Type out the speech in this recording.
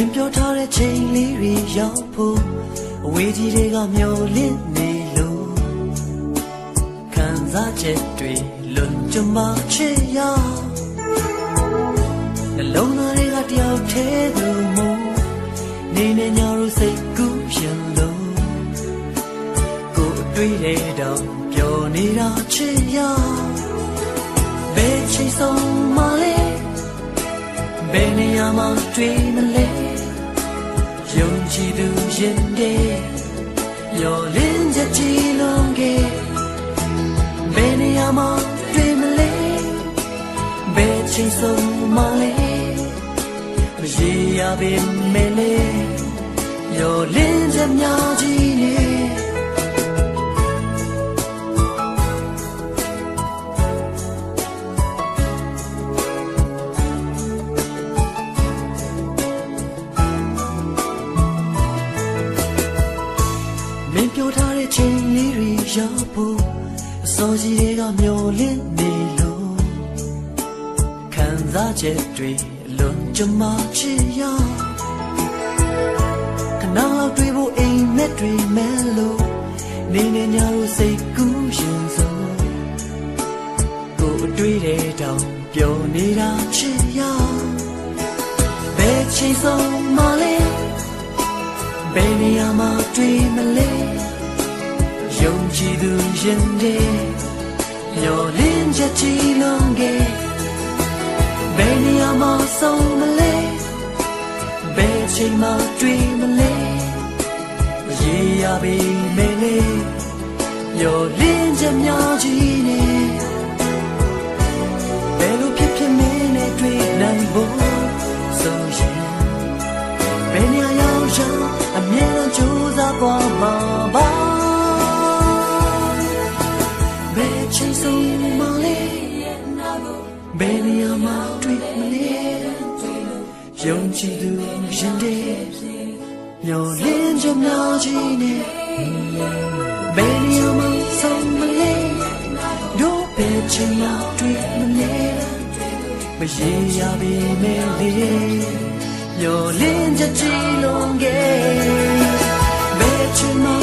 င်ပြောထားတဲ့ချိန်လေးတွေရောက်ဖို့အဝေးကြီးတွေကမျောလင့်နေလို့ခံစားချက်တွေလွန်ကျမချစ်ရနှလုံးသားတွေကတယောက်ထဲသူမို့နေနေညတို့စိတ်ကူးရင်လို့ကိုယ်တွေ့တဲ့တော့ပျော်နေတာချစ်ရဘယ်ချိန်ဆုံးမလဲဘယ်နေရာမှာတွေ့မလဲယုံကြည်သူရင်တဲ့ရောလင်းချက်ကြည်လုံးကဘယ်နေရာမှာတွေ့မလဲဘယ်ချိန်ဆုံးမလဲမရေရပေမဲ့လေရောလင်းချက်များကြီးနေမင်းပြောထားတဲ့ချိန်လေးတွေရောက်ဖို့အစောကြီးတွေကမျောလင့်နေလို့ခံစားချက်တွေလွန်ကျမချစ်ရခဏလောက်တွေ့ဖို့အိမ်မက်တွေမဲ့လို့နေနေညတို့စိတ်ကူးရင်စို့ကိုယ်အတွေ့တဲ့တောင်ပျော်နေတာချစ်ရဘယ်ချိန်ဆုံးမလဲဘယ်နေရာမှာတွေ့မလဲယုံကြည်သူရင်တဲ့ရောလင်းချက်ကြည်လုံးကဘယ်နေရာမှာဆုံးမလဲဘယ်ချိန်မှာတွေ့မလဲရေရပေမဲ့လေရောလင်းချက်များကြီးနေဘယ်လိုဖြစ်ဖြစ်မင်းနဲ့တွေ့နိုင်ဖို့ဆိုရင်ဘယ်နေရာရောက်ရောက်အမြဲတမ်းကြိုးစားသွားမှာပါဘယ်ချိန်ဆုံးမလဲဘယ်နေရာမှာတွေ့မလဲယုံကြည်သူရင်တဲ့မျောလင်းချက်များကြီးနေဘယ်နေရာမှာဆုံးမလဲတို့ဘယ်ချိန်မှာတွေ့မလဲမရေရပေမဲ့လေမျောလင်းချက်ကြီးလုံးကဘယ်ချိန်မှာ